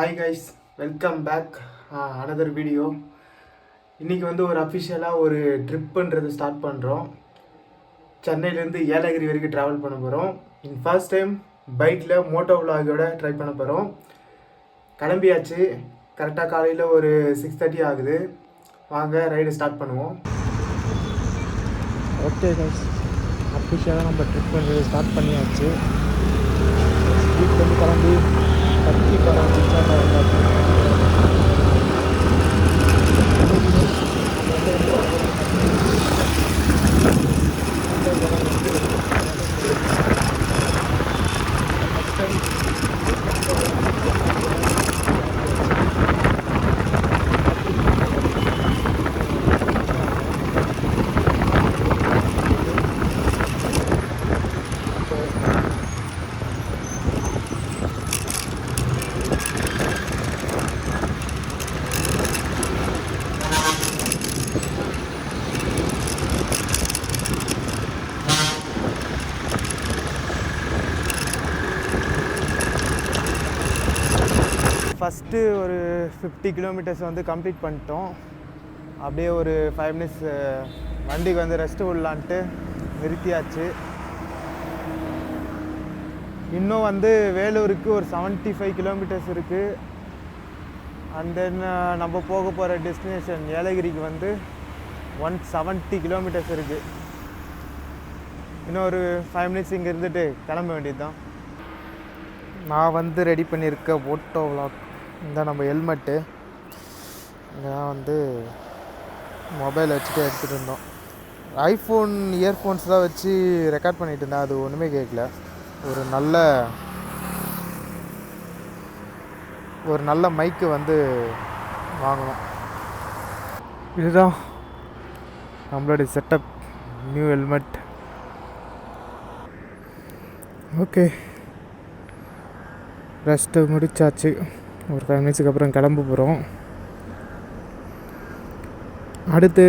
Hi guys, welcome back another video. இன்றைக்கி வந்து ஒரு அஃபிஷியலாக ஒரு ட்ரிப்புன்றது ஸ்டார்ட் பண்ணுறோம். சென்னையிலேருந்து ஏலகிரி வரைக்கும் ட்ராவல் பண்ண போகிறோம். ஃபர்ஸ்ட் டைம் பைக்கில் மோட்டோ விலாகோட ட்ரை பண்ண போகிறோம். கிளம்பியாச்சு. கரெக்டாக காலையில் ஒரு 6:30 ஆகுது. வாங்க ரைடு ஸ்டார்ட் பண்ணுவோம். ஓகே கைஸ், அஃபிஷியலாக நம்ம ட்ரிப் பண்ணுறது ஸ்டார்ட் பண்ணியாச்சு. வீட்டில் வந்து கிளம்பி பற்றி ஃபஸ்ட்டு ஒரு 50 கிலோமீட்டர்ஸ் வந்து கம்ப்ளீட் பண்ணிட்டோம். அப்படியே ஒரு 5 மினிட்ஸ் வண்டிக்கு வந்து ரெஸ்ட்டு விடலான்ட்டு நிறுத்தியாச்சு. இன்னும் வந்து வேலூருக்கு ஒரு 75 கிலோமீட்டர்ஸ் இருக்குது. அண்ட் தென் நம்ம போக போகிற டெஸ்டினேஷன் ஏலகிரிக்கு வந்து 170 கிலோமீட்டர்ஸ் இருக்குது. இன்னும் ஒரு 5 மினிட்ஸ் இங்கே இருந்துட்டு கிளம்ப வேண்டியது தான். நான் வந்து ரெடி பண்ணியிருக்க மோட்டோ விலாக் இந்த நம்ம ஹெல்மெட்டு இங்கே தான் வந்து மொபைல் வச்சுட்டு எடுத்துகிட்டு இருந்தோம். ஐஃபோன் இயர்ஃபோன்ஸ் தான் வச்சு ரெக்கார்ட் பண்ணிகிட்டு இருந்தேன். அது ஒன்றுமே கேட்கல. ஒரு நல்ல மைக்கு வந்து வாங்கணும். இதுதான் நம்மளுடைய setup, new helmet. Okay, rest முடிச்சாச்சு. ஒரு 5 மினிட்ஸுக்கு அப்புறம் கிளம்ப போகிறோம். அடுத்து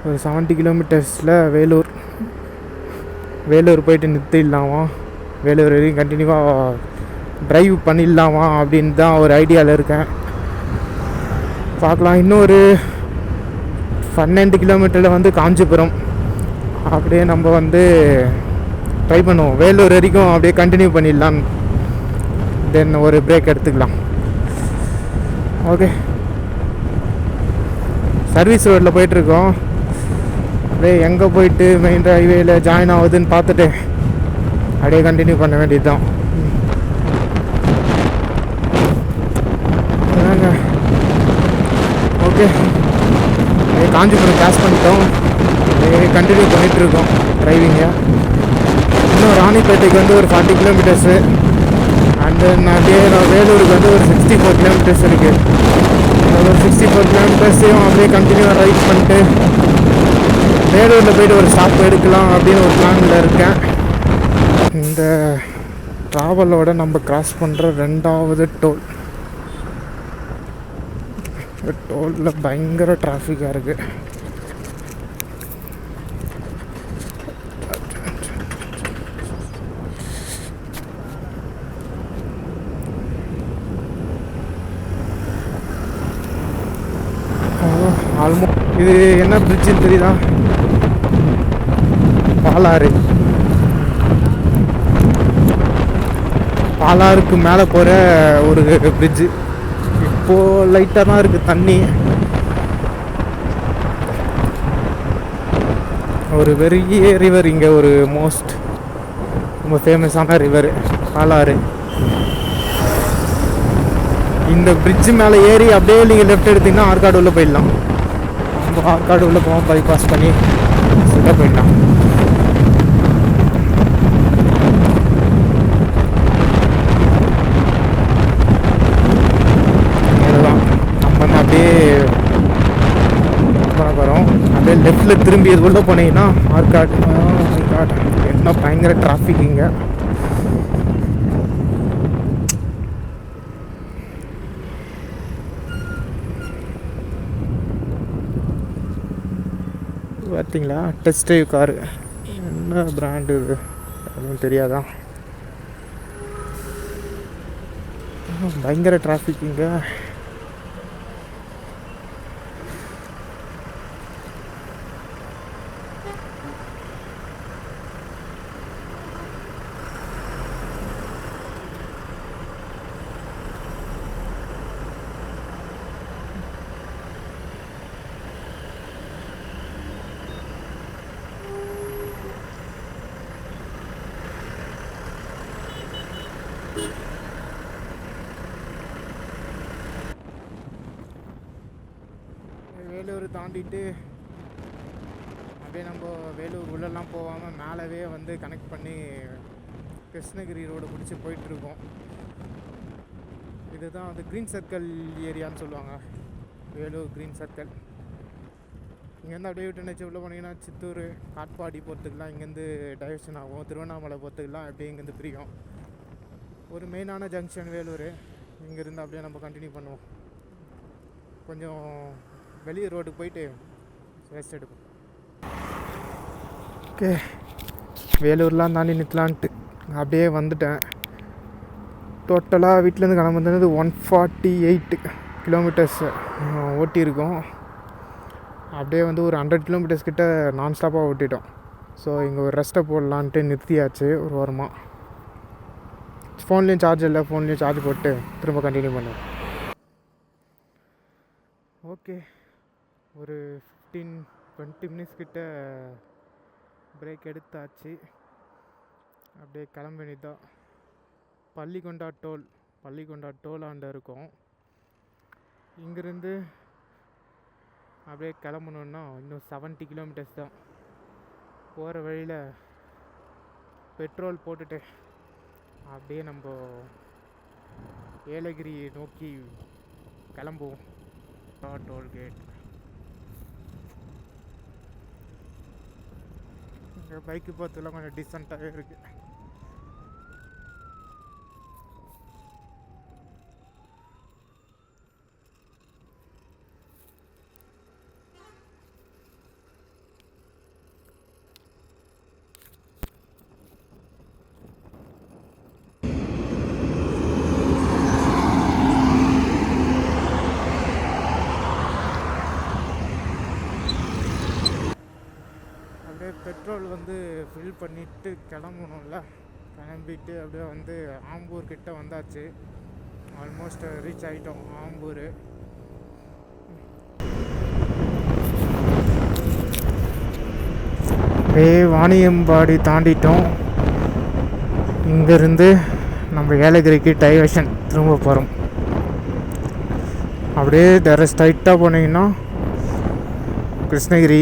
ஒரு 70 கிலோமீட்டர்ஸில் வேலூர் போயிட்டு நிறுத்திடலாமா, வேலூர் வரைக்கும் கண்டினியூவாக ட்ரைவ் பண்ணிடலாமா அப்படின்னு தான் ஒரு ஐடியாவில் இருக்கேன். பார்க்கலாம். இன்னும் ஒரு 12 கிலோமீட்டரில் வந்து காஞ்சிபுரம். அப்படியே நம்ம வந்து ட்ரை பண்ணுவோம். வேலூர் வரைக்கும் அப்படியே கண்டினியூ பண்ணிடலாம். தென் ஒரு பிரேக் எடுத்துக்கலாம். ஓகே, சர்வீஸ் ரோட்டில் போயிட்டுருக்கோம். அப்படியே எங்கே போயிட்டு மெயின் ஹைவேயில் ஜாயின் ஆகுதுன்னு பார்த்துட்டு அப்படியே கண்டினியூ பண்ண வேண்டியது தான். ஓகே, அப்படியே காஞ்சிபுரம் கிராஸ் பண்ணிட்டோம். அப்படியே கண்டினியூ பண்ணிகிட்ருக்கோம் டிரைவிங்கை. இன்னும் ராணிப்பேட்டைக்கு வந்து ஒரு 40 கிலோமீட்டர்ஸு. அண்ட் தென் அப்படியே வேலூருக்கு வந்து ஒரு 64 கிலோமீட்டர்ஸ் இருக்குது. ஒரு 64 கிலோமீட்டர்ஸையும் அப்படியே கண்டினியூவாக ரைட் பண்ணிட்டு வேலூரில் போய்ட்டு ஒரு ஸ்டாப் எடுக்கலாம் அப்படின்னு ஒரு பிளானில் இருக்கேன். இந்த ட்ராவலோட நம்ம கிராஸ் பண்ணுற 2வது டோலில் பயங்கர டிராஃபிக்காக இருக்குது. இது என்ன பிரிட்ஜுன்னு தெரியுதா? பாலாறுக்கு மேலே போகிற ஒரு பிரிட்ஜு. இப்போது லைட்டாக தான் இருக்குது தண்ணி. ஒரு பெரிய ரிவர் இங்கே, ஒரு ரொம்ப ஃபேமஸான ரிவர் பாலாறு. இந்த பிரிட்ஜு மேலே ஏறி அப்படியே நீங்கள் லெஃப்ட் எடுத்திங்கன்னா ஆற்காடு உள்ளே போயிடலாம். நம்ம ஆற்காடு உள்ளே போவோம், பைபாஸ் பண்ணி சுட போயிடலாம். அதுதான் நம்ம வந்து அப்படியே பண்ண போகிறோம். அப்படியே லெஃப்டில் திரும்பி இது உள்ளே போனீங்கன்னா ஆற்காடு. என்ன பயங்கர டிராஃபிக் இங்கே. பார்த்தீங்களா, டெஸ்ட் ட்ரைவ் காரு. என்ன பிராண்டு இது எதுவும் தெரியாதா? பயங்கர டிராஃபிக் இங்கே. வேலூர் தாண்டிட்டு அப்படியே நம்ம வேலூர் உள்ளெல்லாம் போகாமல் மேலவே வந்து கனெக்ட் பண்ணி கிருஷ்ணகிரி ரோடு பிடிச்சி போயிட்டுருக்கோம். இதுதான் வந்து க்ரீன் சர்க்கிள் ஏரியான்னு சொல்லுவாங்க, வேலூர் க்ரீன் சர்க்கிள். இங்கேருந்து அப்படியே விட்டு நினச்சி உள்ளே போனீங்கன்னா சித்தூர் காட்பாடி போகிறதுக்கெலாம் இங்கேருந்து டைவர்ஷன் ஆகும். திருவண்ணாமலை போகிறதுக்கெலாம் அப்படியே இங்கேருந்து பிரியும். ஒரு மெயினான ஜங்ஷன் வேலூர். இங்கேருந்து அப்படியே நம்ம கண்டினியூ பண்ணுவோம். கொஞ்சம் வெளியே ரோட்டுக்கு போயிட்டு ரெஸ்ட் எடுப்போம். ஓகே, வேலூர்லாம் தாண்டி நிற்கலான்ட்டு அப்படியே வந்துட்டேன். டோட்டலாக வீட்டிலேருந்து கிளம்புறது 148 கிலோமீட்டர்ஸ் ஓட்டியிருக்கோம். அப்படியே வந்து ஒரு 100 கிலோமீட்டர்ஸ் கிட்ட நான் ஸ்டாப்பாக ஓட்டிட்டோம். ஸோ இங்கே ஒரு ரெஸ்ட்டை போடலான்ட்டு நிறுத்தியாச்சு ஒரு வாரமாக. ஃபோன்லேயும் சார்ஜ் இல்லை, ஃபோன்லேயும் சார்ஜ் போட்டு திரும்ப கண்டினியூ பண்ணுவேன். ஓகே, ஒரு 15-20 மினிட்ஸ் கிட்ட பிரேக் எடுத்தாச்சு. அப்படியே கிளம்ப வேண்டியதான். பள்ளிக்கொண்டா டோலாண்ட இருக்கும். இங்கேருந்து அப்படியே கிளம்பணுன்னா இன்னும் 70 கிலோமீட்டர்ஸ் தான். போகிற வழியில் பெட்ரோல் போட்டுட்டு அப்படியே நம்ம ஏலகிரி நோக்கி கிளம்புவோம். டோல்கேட் இங்கே பைக்கு பார்த்துலாம் கொஞ்சம் டீசெண்டாகவே இருக்குது. பெட்ரோல் வந்து ஃபில் பண்ணிவிட்டு கிளம்பணும்ல. கிளம்பிட்டு அப்படியே வந்து ஆம்பூர் கிட்ட வந்தாச்சு. ஆல்மோஸ்ட் ரீச் ஆகிட்டோம் ஆம்பூர். வாணியம்பாடி தாண்டிட்டோம். இங்கேருந்து நம்ம ஏலகிரிக்கு டைவர்ஷன் திரும்ப போகிறோம். அப்படியே ஸ்ட்ரைட்டாக போனீங்கன்னா கிருஷ்ணகிரி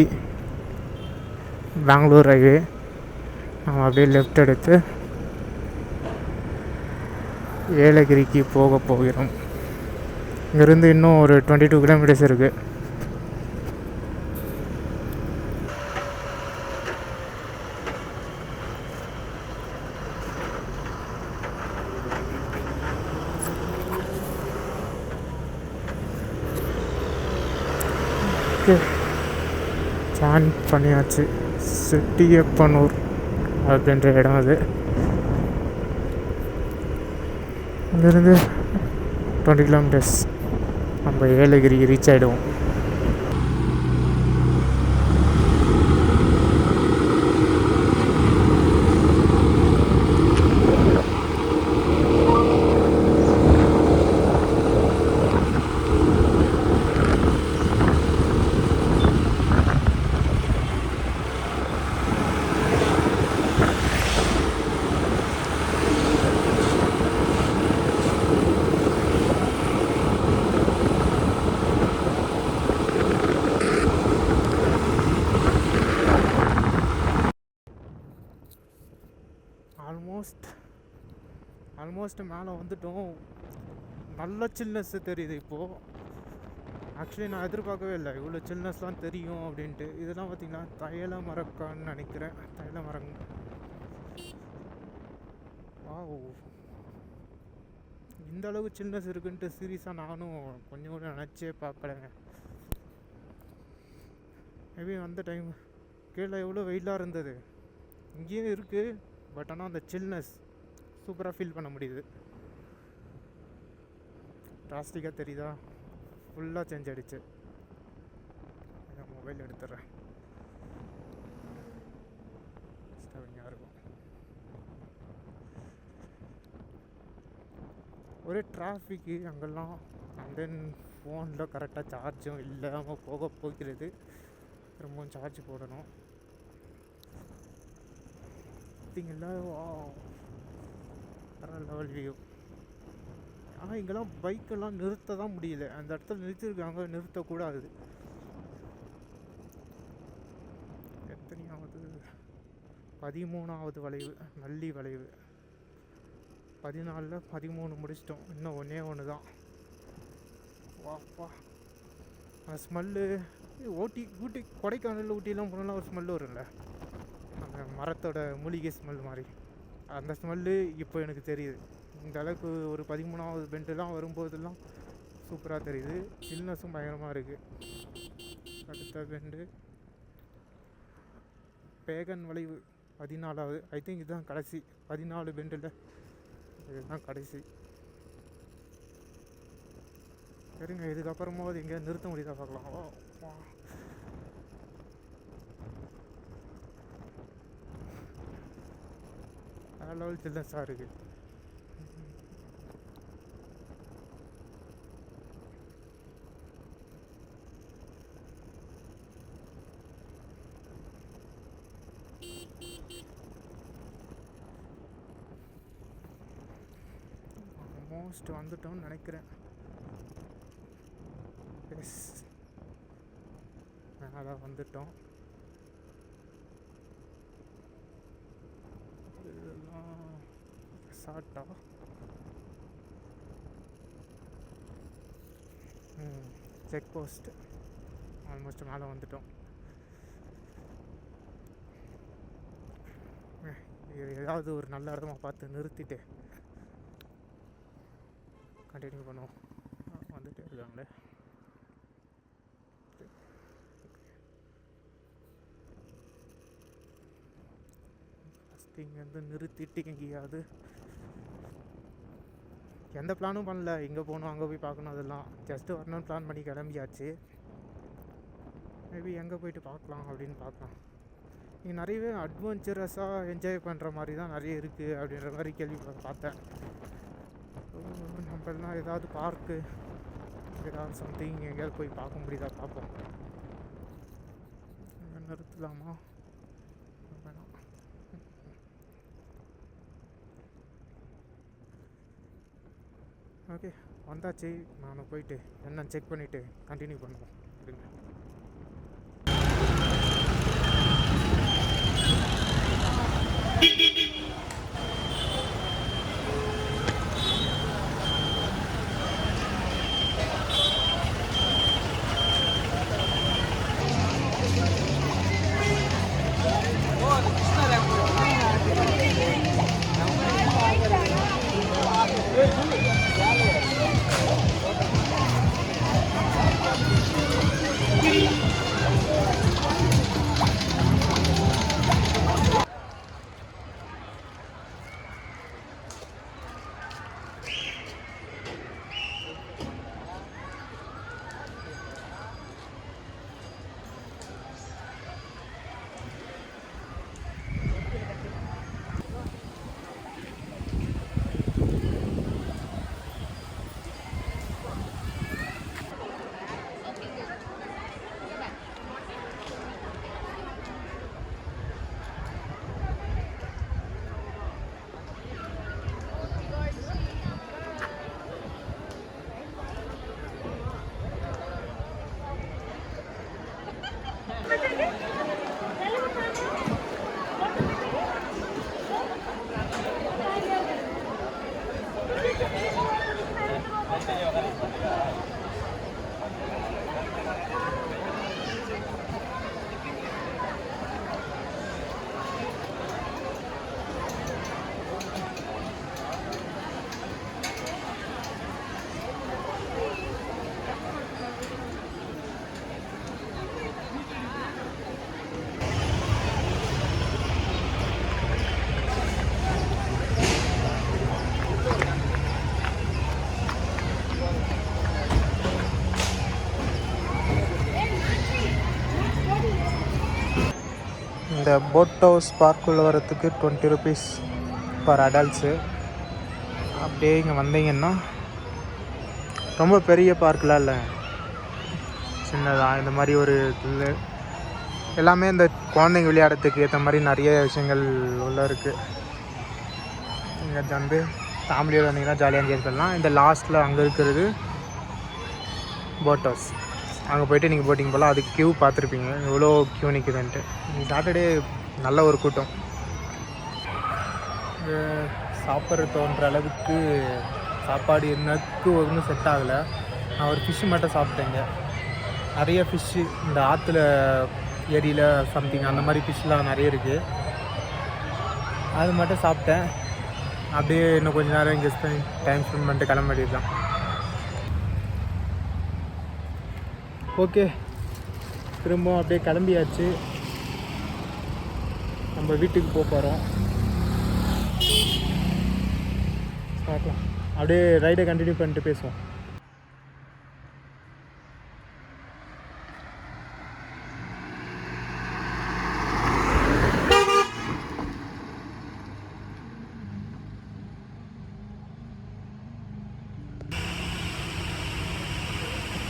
பெங்களூர் ஹைவே. நம்ம அப்படியே லெஃப்ட் எடுத்து ஏலகிரிக்கு போகிறோம். இங்கேருந்து இன்னும் ஒரு 22 கிலோமீட்டர்ஸ் இருக்குது. ஜாயின் பண்ணியாச்சு. செட்டியப்பனூர் அப்படின்ற இடம் அது. இங்கேருந்து 20 கிலோமீட்டர்ஸ் நம்ம ஏலகிரி ரீச் ஆகிடுவோம். ஆல்மோஸ்ட் மேலே வந்துட்டோம். நல்ல சில்னஸ் தெரியுது இப்போது. ஆக்சுவலி நான் எதிர்பார்க்கவே இல்லை இவ்வளோ சில்னஸ்லாம் தெரியும் அப்படின்ட்டு. இதெல்லாம் பார்த்திங்கன்னா தைல மரக்கான்னு நினைக்கிறேன். தைல மரம். இந்த அளவு சில்னஸ் இருக்குன்ட்டு சீரியஸாக நானும் கொஞ்சம் கூட நினச்சே பார்க்கலைங்க. மேபி அந்த டைம் கீழே எவ்வளோ வெயிலாக இருந்தது, இங்கேயும் இருக்குது. பட் ஆனால் அந்த சில்னஸ் சூப்பராக ஃபீல் பண்ண முடியுது. டிராஸ்டிக்காக தெரியுதா? ஃபுல்லாக சேஞ்ச் ஆகிடுச்சு. மொபைல் எடுத்துடுறேன். ஸ்டவிங்காக இருக்கும். ஒரே டிராஃபிக்கு அங்கெல்லாம். அண்ட் தென் ஃபோனில் கரெக்டாக சார்ஜும் இல்லாமல் போகிறது. ரொம்பவும் சார்ஜ் போடணும். பார்த்தீங்களா? வேறு லெவல் வியூ. ஆனால் இங்கெல்லாம் பைக்கெல்லாம் நிறுத்த தான் முடியல. அந்த இடத்துல நிறுத்திருக்காங்க, நிறுத்தக்கூடாது. எத்தனையாவது? 13வது வளைவு, நல்லி வளைவு. 14ல் 13 முடிச்சிட்டோம். இன்னும் ஒன்று தான். வாப்பா, அந்த ஸ்மெல்லு ஊட்டி கொடைக்கானல் ஊட்டிலாம் போனால் ஒரு ஸ்மெல்லு வரும்ல, அந்த மரத்தோட மூலிகை ஸ்மெல் மாதிரி. அந்த ஸ்மெல்லு இப்போ எனக்கு தெரியுது. இந்த அளவுக்கு ஒரு 13வது பெண்டெலாம் வரும்போதெல்லாம் சூப்பராக தெரியுது. சில்னஸும் பயங்கரமாக இருக்குது. அடுத்த பெண்டு பேகன் வளைவு 14வது. ஐ திங்க் இதுதான் கடைசி. 14 பெண்டில் இதுதான் கடைசி. சரிங்க, இதுக்கப்புறமாவது எங்கேயா நிறுத்த முடியுதா பார்க்கலாம். லெவல் சில்னஸாக இருக்குது. ஆல்மோஸ்ட் வந்துட்டோம்னு நினைக்கிறேன். எஸ், மேலே வந்துட்டோம். இதெல்லாம் ரிசார்ட்டா? Check post. ஆல்மோஸ்ட் மேலே வந்துட்டோம். ஏதாவது ஒரு நல்ல இடமா பார்த்து நிறுத்திட்டு கண்டினியூ பண்ணுவோம். வந்துட்டே இருக்காங்களே. ஃபஸ்ட்டு இங்கேருந்து நிறுத்திட்டு எங்கேயாவது எந்த பிளானும் பண்ணல. இங்கே போகணும், அங்கே போய் பார்க்கணும், அதெல்லாம் ஜஸ்ட்டு வரணும்னு பிளான் பண்ணி கிளம்பியாச்சு. மேபி எங்கே போயிட்டு பார்க்கலாம் அப்படின்னு பார்க்கலாம். இங்கே நிறையவே அட்வென்ச்சரஸாக என்ஜாய் பண்ணுற மாதிரி தான் நிறைய இருக்குது அப்படின்ற மாதிரி கேள்வி பார்த்தேன். நம்மளாம் ஏதாவது பார்க்கு, ஏதாவது சம்திங் எங்கேயாவது போய் பார்க்க முடியுதா பார்ப்போம். நிறுத்தலாமா? வேணாம். ஓகே, வந்தாச்சு. நான் போயிட்டு என்னன்னு செக் பண்ணிவிட்டு கண்டினியூ பண்ணுவோம். இருங்க. இந்த போட் ஹவுஸ் பார்க்குள்ளே வரத்துக்கு 20 rupees பர் அடல்ட்ஸு. அப்படியே இங்கே வந்தீங்கன்னா ரொம்ப பெரிய பார்க்கெலாம் இல்லை, சின்னதாக இந்த மாதிரி ஒரு இது எல்லாமே இந்த குழந்தைங்க விளையாடுறதுக்கு ஏற்ற மாதிரி நிறைய விஷயங்கள் உள்ள இருக்குது. இங்கே வந்து ஃபேமிலியோடு வந்தீங்கன்னா ஜாலியாக என்ஜாய் பண்ணலாம். இந்த லாஸ்ட்டில் அங்கே இருக்கிறது போட் ஹவுஸ். அங்கே போய்ட்டு நீங்கள் போட்டிங் போகலாம். அதுக்கு க்யூ பார்த்துருப்பீங்க எவ்வளோ க்யூ நிற்குதுன்ட்டு. சாட்டர்டே நல்ல ஒரு கூட்டம். சாப்பிட்ற தோன்ற அளவுக்கு சாப்பாடு எனக்கு ஒன்றும் செட் ஆகலை. நான் ஒரு ஃபிஷ்ஷு மட்டும் சாப்பிட்டேங்க. நிறைய ஃபிஷ்ஷு இந்த ஆற்றுல ஏரியில் சம்திங் அந்த மாதிரி ஃபிஷ்லாம் நிறைய இருக்குது. அது மட்டும் சாப்பிட்டேன். அப்படியே இன்னும் கொஞ்சம் நேரம் இங்கே டைம் ஸ்பெண்ட் பண்ணிட்டு கிளம்ப வேண்டியது தான். ஓகே, திரும்பவும் அப்படியே கிளம்பியாச்சு. நம்ம வீட்டுக்கு போக போகிறோம். பார்க்கலாம், அப்படியே ரைடை கண்டினியூ பண்ணிட்டு பேசுவோம்.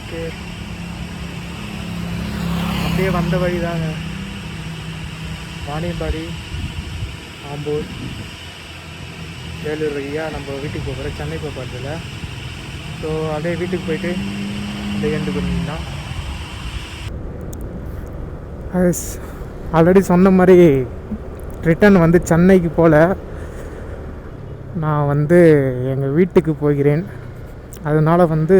ஓகே, அப்படியே வந்த வழி தாங்க. வாணியம்பாடி, ஆம்பூர், வேலூர் வழியாக நம்ம வீட்டுக்கு போகிறோம். சென்னை போக போகிறதில்ல. ஸோ அப்படியே வீட்டுக்கு போயிட்டு அப்படியே எண்டு பண்ணிங்கன்னா ஆல்ரெடி சொன்ன மாதிரி ரிட்டன் வந்து சென்னைக்கு போல் நான் வந்து எங்கள் வீட்டுக்கு போகிறேன். அதனால் வந்து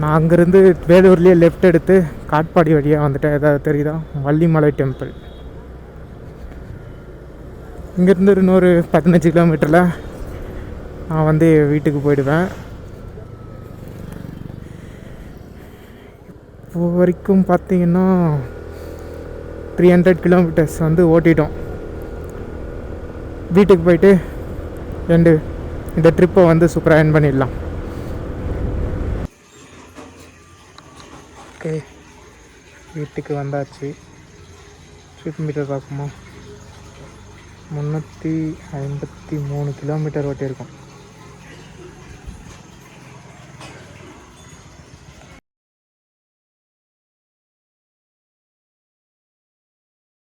நான் அங்கேருந்து வேலூர்லேயே லெஃப்ட் எடுத்து காட்பாடி வழியாக வந்துட்டேன். ஏதாவது தெரியுதா? வள்ளிமலை டெம்பிள். இங்கேருந்து இன்னொரு 15 கிலோமீட்டரில் நான் வந்து வீட்டுக்கு போயிடுவேன். இப்போ வரைக்கும் பார்த்திங்கன்னா 300 கிலோமீட்டர்ஸ் வந்து ஓட்டிட்டோம். வீட்டுக்கு போயிட்டு இந்த ட்ரிப்பை வந்து சூப்பராக என் பண்ணிடலாம். ஓகே, வீட்டுக்கு வந்தாச்சு. ஸ்ட்ரீட் மீட்டர் பார்க்குமா 353 கிலோமீட்டர் ஓட்டியிருக்கோம்.